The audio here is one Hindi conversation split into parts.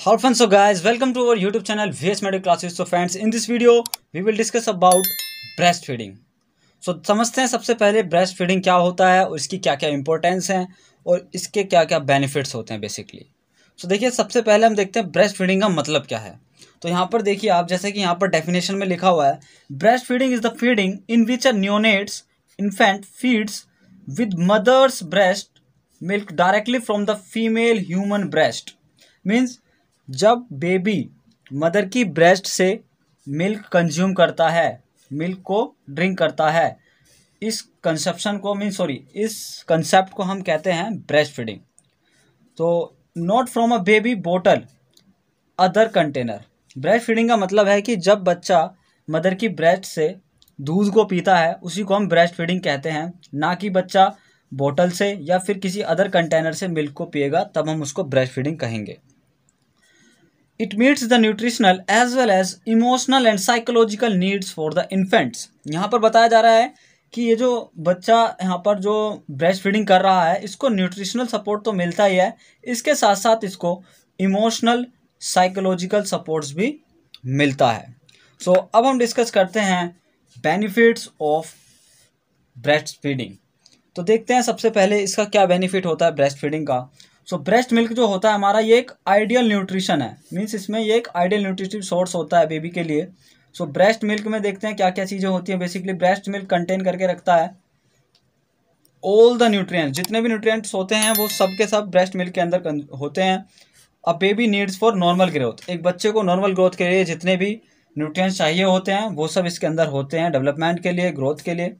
How fun. So guys, welcome to our YouTube channel VS Medical Classes. So friends, in this video we will discuss about breastfeeding. So समझते हैं सबसे पहले ब्रेस्ट फीडिंग क्या होता है और इसकी क्या क्या इंपॉर्टेंस है और इसके क्या क्या बेनिफिट्स होते हैं बेसिकली। सो देखिए, सबसे पहले हम देखते हैं ब्रेस्ट फीडिंग का मतलब क्या है। तो यहाँ पर देखिए आप, जैसे कि यहाँ पर डेफिनेशन में लिखा हुआ है, breast feeding is the feeding in which a neonates infant feeds with mother's breast milk directly from the female human breast. Means जब बेबी मदर की ब्रेस्ट से मिल्क कंज्यूम करता है, मिल्क को ड्रिंक करता है, इस कंसेप्शन को इस कंसेप्ट को हम कहते हैं ब्रेस्ट फीडिंग। तो नॉट फ्रॉम अ बेबी बोतल अदर कंटेनर। ब्रेस्ट फीडिंग का मतलब है कि जब बच्चा मदर की ब्रेस्ट से दूध को पीता है उसी को हम ब्रेस्ट फीडिंग कहते हैं, ना कि बच्चा बोतल से या फिर किसी अदर कंटेनर से मिल्क को पिएगा तब हम उसको ब्रेस्ट फीडिंग कहेंगे। It meets the nutritional as well as emotional and psychological needs for the infants। यहाँ पर बताया जा रहा है कि ये जो बच्चा यहाँ पर जो ब्रेस्ट फीडिंग कर रहा है इसको न्यूट्रिशनल सपोर्ट तो मिलता ही है, इसके साथ साथ इसको इमोशनल साइकोलॉजिकल सपोर्ट्स भी मिलता है। सो अब हम डिस्कस करते हैं बेनिफिट्स ऑफ ब्रेस्ट फीडिंग। तो देखते हैं सबसे पहले इसका क्या बेनिफिट होता है ब्रेस्ट फीडिंग का। सो ब्रेस्ट मिल्क जो होता है हमारा, ये एक आइडियल न्यूट्रिशन है। मीन्स इसमें ये एक आइडियल न्यूट्रिटिव सोर्स होता है बेबी के लिए। सो ब्रेस्ट मिल्क में देखते हैं क्या क्या चीज़ें होती हैं। बेसिकली ब्रेस्ट मिल्क कंटेन करके रखता है ऑल द न्यूट्रिएंट्स, जितने भी न्यूट्रिएंट्स होते हैं वो सब के सब ब्रेस्ट मिल्क के अंदर होते हैं। A baby needs for normal growth, एक बच्चे को नॉर्मल ग्रोथ के लिए जितने भी न्यूट्रिएंट्स चाहिए होते हैं वो सब इसके अंदर होते हैं, डेवलपमेंट के लिए, ग्रोथ के लिए।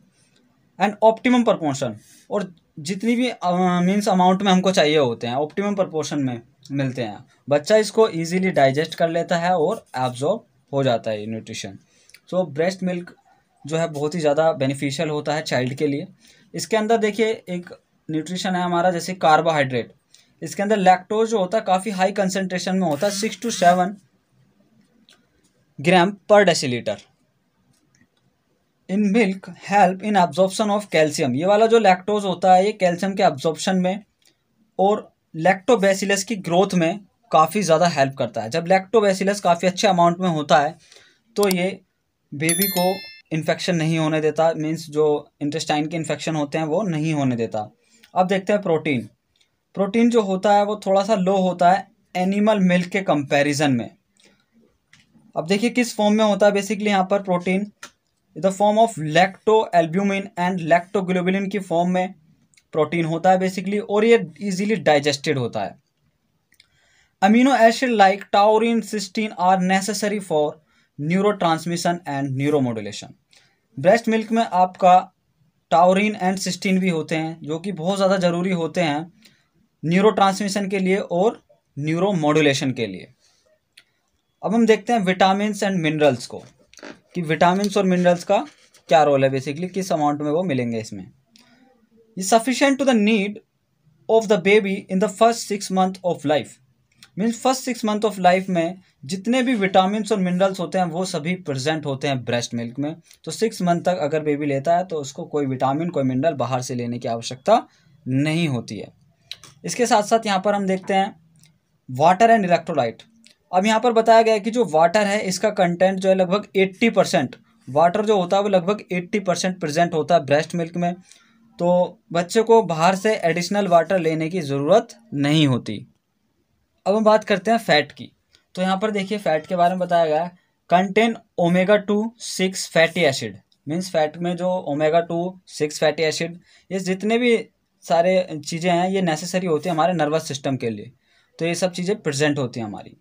एंड ऑप्टिमम प्रपोर्शन, और जितनी भी मीन्स अमाउंट में हमको चाहिए होते हैं ऑप्टिमम प्रपोर्शन में मिलते हैं। बच्चा इसको इजीली डाइजेस्ट कर लेता है और एब्जॉर्ब हो जाता है ये न्यूट्रिशन। सो ब्रेस्ट मिल्क जो है बहुत ही ज़्यादा बेनिफिशियल होता है चाइल्ड के लिए। इसके अंदर देखिए एक न्यूट्रिशन है हमारा, जैसे कार्बोहाइड्रेट। इसके अंदर लैक्टोज जो होता है काफ़ी हाई कंसनट्रेशन में होता है, 6 to 7 ग्राम पर decilitre. In milk help in absorption of calcium, ये वाला जो लैक्टोज होता है ये कैल्शियम के एब्जॉर्प्शन में और लैक्टोबैसिलस की ग्रोथ में काफ़ी ज़्यादा हेल्प करता है। जब लैक्टोबैसिलस काफ़ी अच्छे अमाउंट में होता है तो ये बेबी को इन्फेक्शन नहीं होने देता, मीन्स जो इंटेस्टाइन के इन्फेक्शन होते हैं वो नहीं होने देता। अब देखते हैं प्रोटीन। प्रोटीन जो होता है वो थोड़ा सा लो होता है एनिमल मिल्क के कंपैरिजन में। अब देखिए किस फॉर्म में होता है बेसिकली यहाँ पर protein, the form of lactoalbumin and lactoglobulin की फॉर्म में प्रोटीन होता है बेसिकली, और ये इजीली डाइजेस्टेड होता है। Amino acid like taurine, cysteine are necessary for neurotransmission and neuromodulation. Breast milk में आपका टाउरिन एंड सिस्टीन भी होते हैं जो कि बहुत ज़्यादा ज़रूरी होते हैं न्यूरो ट्रांसमिशन के लिए और न्यूरो मॉड्यूलेशन के लिए। अब हम देखते हैं विटामिन एंड मिनरल्स को, कि विटामिन्स और मिनरल्स का क्या रोल है बेसिकली, किस अमाउंट में वो मिलेंगे इसमें। ये sufficient to the need of the baby in the first 6 months of life. Means first 6 months of life में जितने भी विटामिन्स और मिनरल्स होते हैं वो सभी प्रेजेंट होते हैं ब्रेस्ट मिल्क में। तो 6 months तक अगर बेबी लेता है तो उसको कोई विटामिन कोई मिनरल बाहर से लेने की आवश्यकता नहीं होती है। इसके साथ साथ यहाँ पर हम देखते हैं वाटर एंड इलेक्ट्रोलाइट। अब यहाँ पर बताया गया है कि जो वाटर है इसका कंटेंट जो है लगभग 80%, वाटर जो होता है वो लगभग 80% प्रेजेंट होता है ब्रेस्ट मिल्क में। तो बच्चे को बाहर से एडिशनल वाटर लेने की ज़रूरत नहीं होती। अब हम बात करते हैं फ़ैट की। तो यहाँ पर देखिए फ़ैट के बारे में बताया गया है, contain omega-6 fatty acid. Means fat में जो omega-6 फैटी एसिड, ये जितने भी सारे चीज़ें हैं ये नेसेसरी होती है हमारे नर्वस सिस्टम के लिए। तो ये सब चीज़ें प्रेजेंट होती हैं हमारी।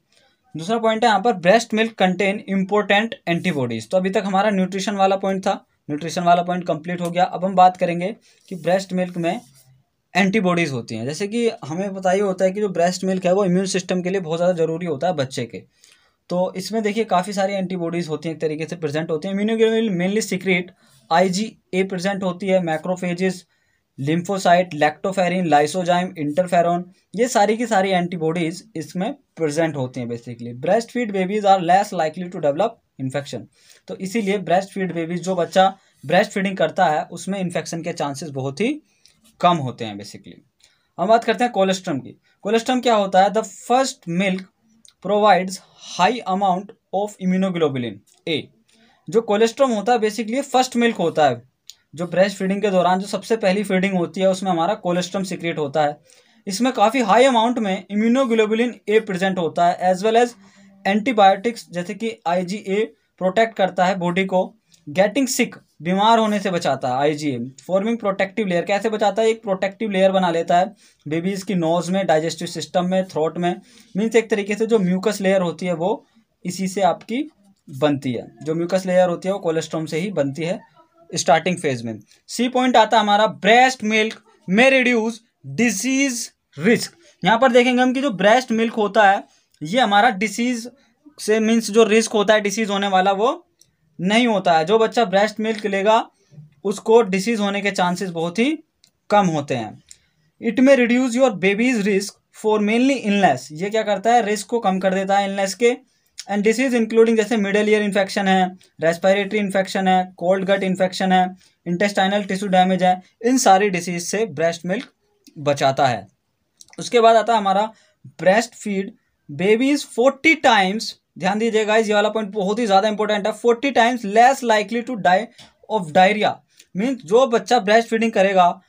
दूसरा पॉइंट है यहाँ पर breast milk contain important antibodies. तो अभी तक हमारा न्यूट्रिशन वाला पॉइंट था, न्यूट्रिशन वाला पॉइंट कंप्लीट हो गया। अब हम बात करेंगे कि ब्रेस्ट मिल्क में एंटीबॉडीज़ होती हैं। जैसे कि हमें पता ही होता है कि जो ब्रेस्ट मिल्क है वो इम्यून सिस्टम के लिए बहुत ज़्यादा ज़रूरी होता है बच्चे के। तो इसमें देखिए काफ़ी सारी एंटीबॉडीज़ होती हैं, एक तरीके से प्रेजेंट होती हैं। Immunoglobulin mainly secret IgA present होती है, macrophages, lymphocyte, lactoferrin, lysozyme, interferon, ये सारी की सारी एंटीबॉडीज़ इसमें प्रेजेंट होती हैं basically. Breast feed babies are less likely to develop infection. तो इसीलिए ब्रेस्ट फीड बेबीज़, जो बच्चा ब्रेस्ट फीडिंग करता है उसमें इन्फेक्शन के चांसेस बहुत ही कम होते हैं बेसिकली। हम बात करते हैं कोलेस्ट्रम की। कोलेस्ट्रम क्या होता है, the first milk provides high amount of immunoglobulin A. जो कोलेस्ट्रॉम होता है बेसिकली फर्स्ट मिल्क होता है, जो ब्रेस्ट फीडिंग के दौरान जो सबसे पहली फीडिंग होती है उसमें हमारा कोलेस्ट्रॉम सीक्रेट होता है। इसमें काफ़ी हाई अमाउंट में इम्यूनोग्लोबुलिन ए प्रेजेंट होता है, एज वेल एज एंटीबायोटिक्स जैसे कि IgA प्रोटेक्ट करता है बॉडी को, गेटिंग सिक बीमार होने से बचाता है IgA, फॉर्मिंग प्रोटेक्टिव लेयर। कैसे बचाता है? एक प्रोटेक्टिव लेयर बना लेता है बेबीज़ की नोज में, डाइजेस्टिव सिस्टम में, थ्रोट में। मीन्स एक तरीके से जो म्यूकस लेयर होती है वो इसी से आपकी बनती है। जो म्यूकस लेयर होती है वो कोलेस्ट्रॉम से ही बनती है स्टार्टिंग फेज में। सी पॉइंट आता है हमारा, ब्रेस्ट मिल्क में रिड्यूस डिसीज रिस्क। यहाँ पर देखेंगे हम कि जो ब्रेस्ट मिल्क होता है ये हमारा डिसीज से मीन्स जो रिस्क होता है डिसीज होने वाला वो नहीं होता है। जो बच्चा ब्रेस्ट मिल्क लेगा उसको डिसीज होने के चांसेस बहुत ही कम होते हैं। इट में reduce your babies risk for mainly illness. ये क्या करता है? रिस्क को कम कर देता है इलनेस के। एंड डिसीज इंक्लूडिंग जैसे मिडल ईयर इन्फेक्शन है, रेस्पिरेटरी इन्फेक्शन है, कोल्ड गट इन्फेक्शन है, इंटेस्टाइनल टिश्यू डैमेज है, इन सारी डिसीज से ब्रेस्ट मिल्क बचाता है। उसके बाद आता है हमारा ब्रेस्ट फीड बेबीज 40 टाइम्स, ध्यान दीजिएगा गाइस ये वाला पॉइंट बहुत ही ज़्यादा इंपॉर्टेंट है, 40 times less likely to die of diarrhoea. Means जो बच्चा ब्रेस्ट फीडिंग करेगा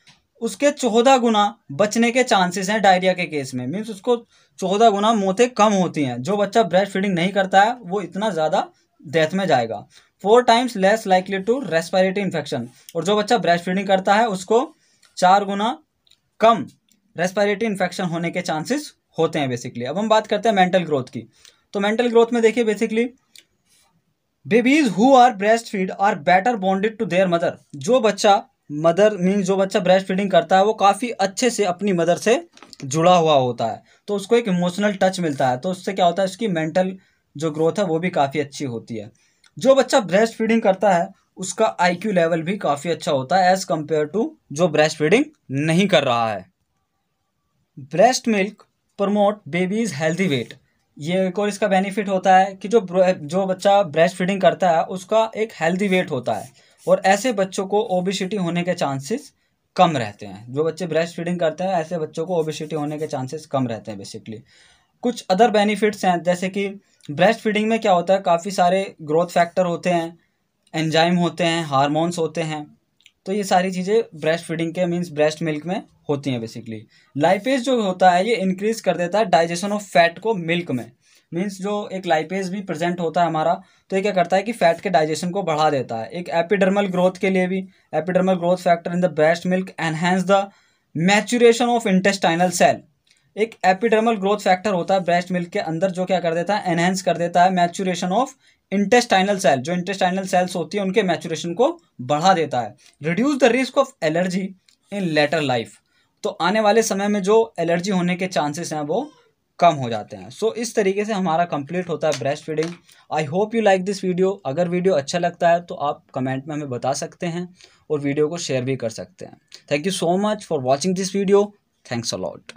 उसके 14 गुना बचने के चांसेस हैं डायरिया के केस में। मीन्स उसको 14 गुना मौतें कम होती हैं। जो बच्चा ब्रेस्ट फीडिंग नहीं करता है वो इतना ज़्यादा डेथ में जाएगा। 4 times less likely to respiratory infection. और जो बच्चा ब्रेस्ट फीडिंग करता है उसको 4 गुना कम रेस्पिरेटरी इन्फेक्शन होने के चांसेस होते हैं बेसिकली। अब हम बात करते हैं मेंटल ग्रोथ की। तो मेंटल ग्रोथ में देखिए basically babies who are breast feed are better bonded to their mother. जो बच्चा जो बच्चा ब्रेस्ट फीडिंग करता है वो काफ़ी अच्छे से अपनी मदर से जुड़ा हुआ होता है, तो उसको एक इमोशनल टच मिलता है। तो उससे क्या होता है, उसकी मेंटल जो ग्रोथ है वो भी काफ़ी अच्छी होती है। जो बच्चा ब्रेस्ट फीडिंग करता है उसका IQ लेवल भी काफ़ी अच्छा होता है एज़ कम्पेयर टू जो ब्रेस्ट फीडिंग नहीं कर रहा है। Breast milk promote babies healthy weight. ये एक और इसका बेनिफिट होता है कि जो बच्चा ब्रेस्ट फीडिंग करता है उसका एक हेल्दी वेट होता है, और ऐसे बच्चों को ओबेसिटी होने के चांसेस कम रहते हैं। जो बच्चे ब्रेस्ट फीडिंग करते हैं ऐसे बच्चों को ओबेसिटी होने के चांसेस कम रहते हैं बेसिकली। कुछ अदर बेनिफिट्स हैं जैसे कि ब्रेस्ट फीडिंग में क्या होता है, काफ़ी सारे ग्रोथ फैक्टर होते हैं, एंजाइम होते हैं, हार्मोन्स होते हैं। तो ये सारी चीज़ें ब्रेस्ट फीडिंग के मीन्स ब्रेस्ट मिल्क में होती हैं बेसिकली। लाइपेज जो होता है ये इंक्रीज कर देता है डाइजेशन ऑफ फैट को मिल्क में। मीन्स जो एक लाइपेज भी प्रेजेंट होता है हमारा, तो ये क्या करता है कि फैट के डाइजेशन को बढ़ा देता है। एक एपिडर्मल ग्रोथ के लिए भी, epidermal growth factor in the breast milk enhance the maturation of intestinal cell. एक एपिडर्मल ग्रोथ फैक्टर होता है ब्रेस्ट मिल्क के अंदर जो क्या कर देता है, एनहेंस कर देता है मैच्यूरेशन ऑफ इंटेस्टाइनल सेल। जो इंटेस्टाइनल सेल्स होती है उनके मैच्यूरेशन को बढ़ा देता है। Reduce the risk of allergy in later life. तो आने वाले समय में जो एलर्जी होने के चांसेस हैं वो कम हो जाते हैं। सो इस तरीके से हमारा कंप्लीट होता है breast feeding. I hope you like this video. अगर वीडियो अच्छा लगता है तो आप कमेंट में हमें बता सकते हैं और वीडियो को शेयर भी कर सकते हैं। Thank you so much for watching this video. Thanks a lot.